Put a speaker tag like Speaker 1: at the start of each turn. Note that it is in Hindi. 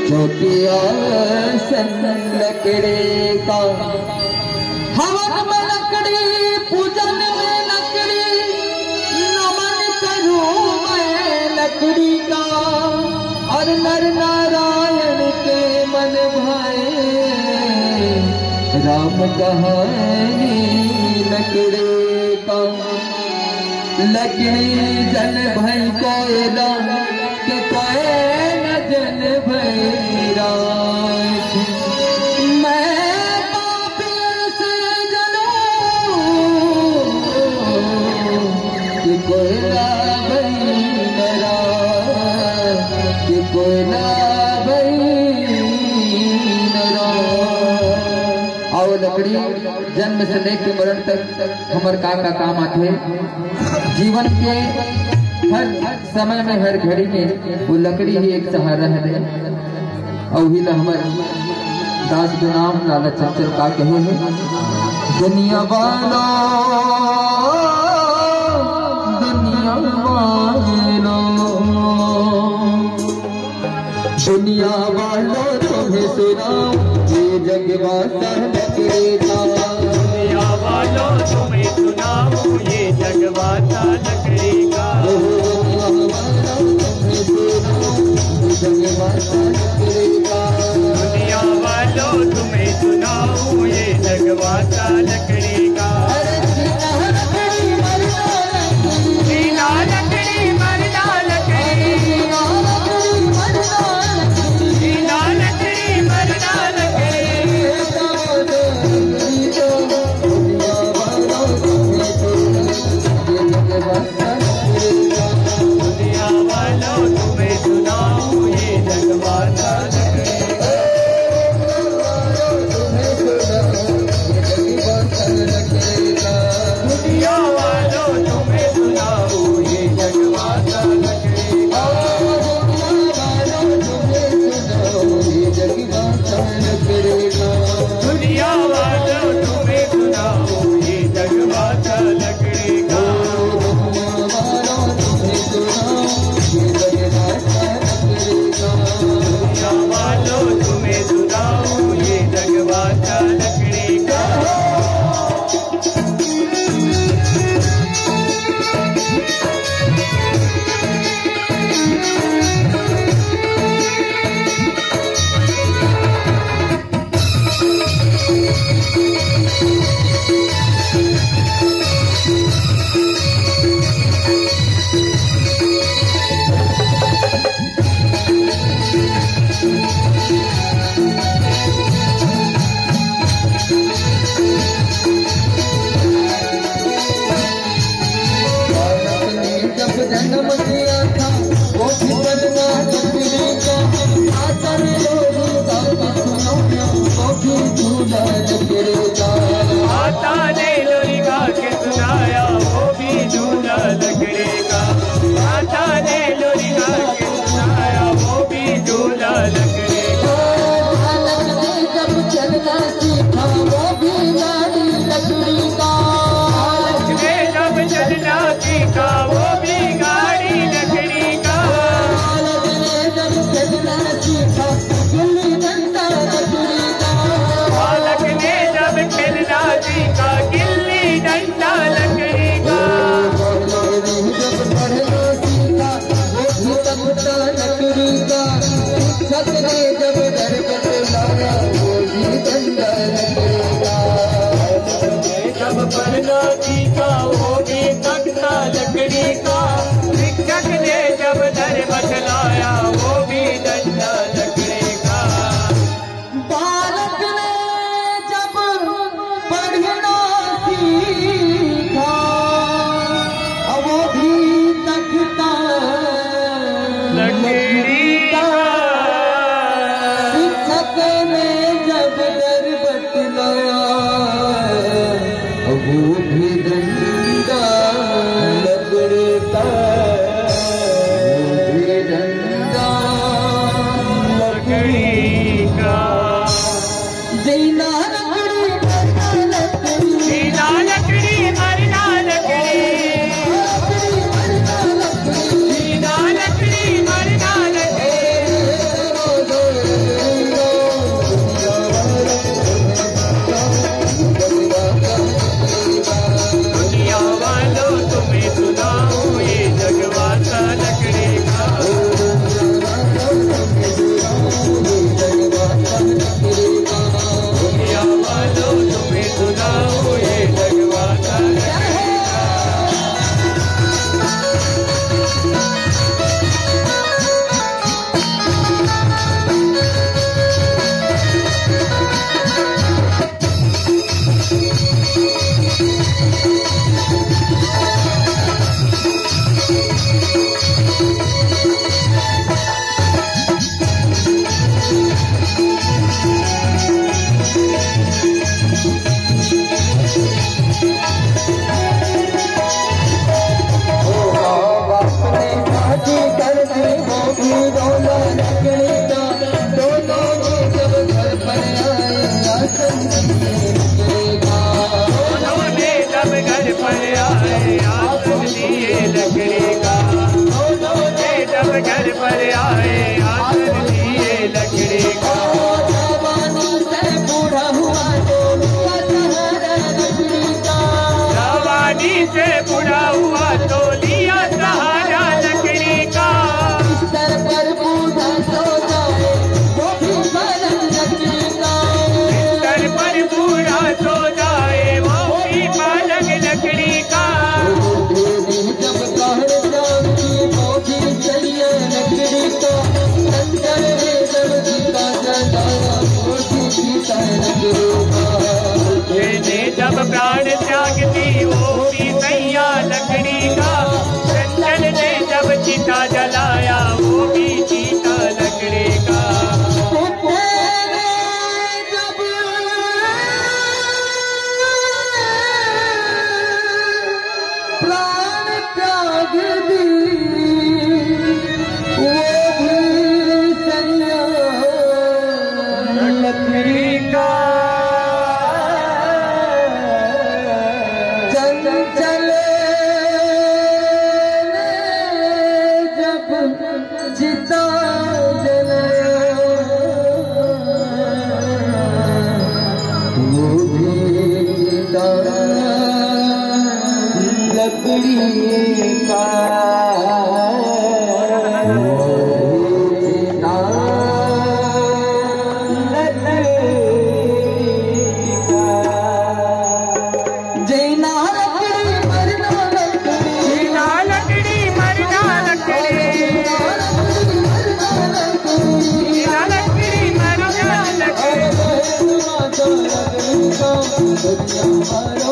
Speaker 1: चौकिया लकड़ी का हवन में लकड़ी, पूजन में लकड़ी, नमन करूं मैं लकड़ी का। और नर नारायण के मन भाए राम कहानी लकड़ी का। लकड़ी जन भई कोयला के कोय न जन भई राख। मैं पापी से जलूं कि कोयला भई न राख, कि कोयला भई न राख। आओ लकड़ी जन्म से लेकर मरण तक हमार का काम आते। जीवन के हर समय में हर घड़ी में वो लकड़ी ही एक सहारा है। और ही हमार दास के नाम लाला चंचल का कहे है, दुनिया वालों दुनिया वालों दुनिया वालों तुम्हें सुनाओ ये जगवासा लकड़ी का।
Speaker 2: दुनिया वालों तुम्हें सुनाओ ये जगवासा लकड़ी का। दुनिया वालों तुम्हें सुनाओ ये जगवासा लकड़ी का। जीना लकड़ी मरना लकड़ी, जीना लकड़ी मरना लकड़ी। दुनिया वालों तुम्हें सुनाओ ये जगवासा लकड़ी का। दुनिया वालों तुम्हें सुनाओ ये जगवासा लकड़ी का। दुनिया वालों तुम्हें सुनाओ ये जगवासा लकड़ी का। दुनिया वालों तुम्हें सुनाओ ये जगवासा लकड़ी का।
Speaker 1: जन्म दिया था वो भी बनना लकड़ी का। आता ने लोगों का सुनो वो भी झूला लकड़ी का।
Speaker 2: आता ने लोरी गा के सुनाया वो भी झूला लकड़ी का। आता ने लोरी गा के सुनाया वो भी झूला लकड़ी का।
Speaker 1: बालक ने जब चलना सीखा वो भी गाड़ी लकड़ी का।
Speaker 2: बालक ने जब चलना सीखा वो भी गाड़ी लकड़ी का।
Speaker 1: बालक ने जब चलना सीखा गिल्ली डंडा लकड़ी का।
Speaker 2: बालक ने जब खेलना सीखा गिल्ली डंडा लकड़ी का।
Speaker 1: जब पढ़ना सीखा वो भी तख्ता लकड़ी का। शिक्षक ने जब डर बतलाया वो भी डंडा लकड़ी का।
Speaker 2: जब पढ़ना सीखा वो भी तख्ता लकड़ी का। शिक्षक ने जब डर बतलाया वो भी डंडा लकड़ी का।
Speaker 1: बालक ने जब पढ़ना सीखा वो भी तख्ता
Speaker 2: लकड़ी का।
Speaker 1: लकड़ी का दोनों में जब घर पर आए आसन दिए लकड़ी का
Speaker 2: दोनों ने जब घर पर आए आसन दिए लकड़ी का दोनों ने जब घर पर आए आसन दिए लकड़ी का
Speaker 1: जवानी से बूढ़ा हुआ तो सहारा लकड़ी का
Speaker 2: जवानी से बुढ़ा हुआ तो लिया सहारा लकड़ी का
Speaker 1: बिस्तर पर बूढ़ा सो जाए वो भी पलंग लकड़ी का
Speaker 2: बिस्तर पर बूढ़ा सो जाए वो भी पलंग लकड़ी का
Speaker 1: जब कहर जाती वो भी चाहिए लकड़ी का संजर ने जब जीता जलाया वो भी जीता लकड़ी का
Speaker 2: ने जब प्राण त्याग दी वो भी सैया लकड़ी का चंचल ने जब चिता जलाया वो भी चीता लकड़ी का
Speaker 1: प्राण त्याग दी वो भी सैया लकड़ी का चंचल ने जब चिता जलाया वो भी चिता लकड़ी का जीना लकड़ी मरना लकड़ी
Speaker 2: जीना लकड़ी मरना लकड़ी जीना लकड़ी मरना लकड़ी
Speaker 1: लकड़ी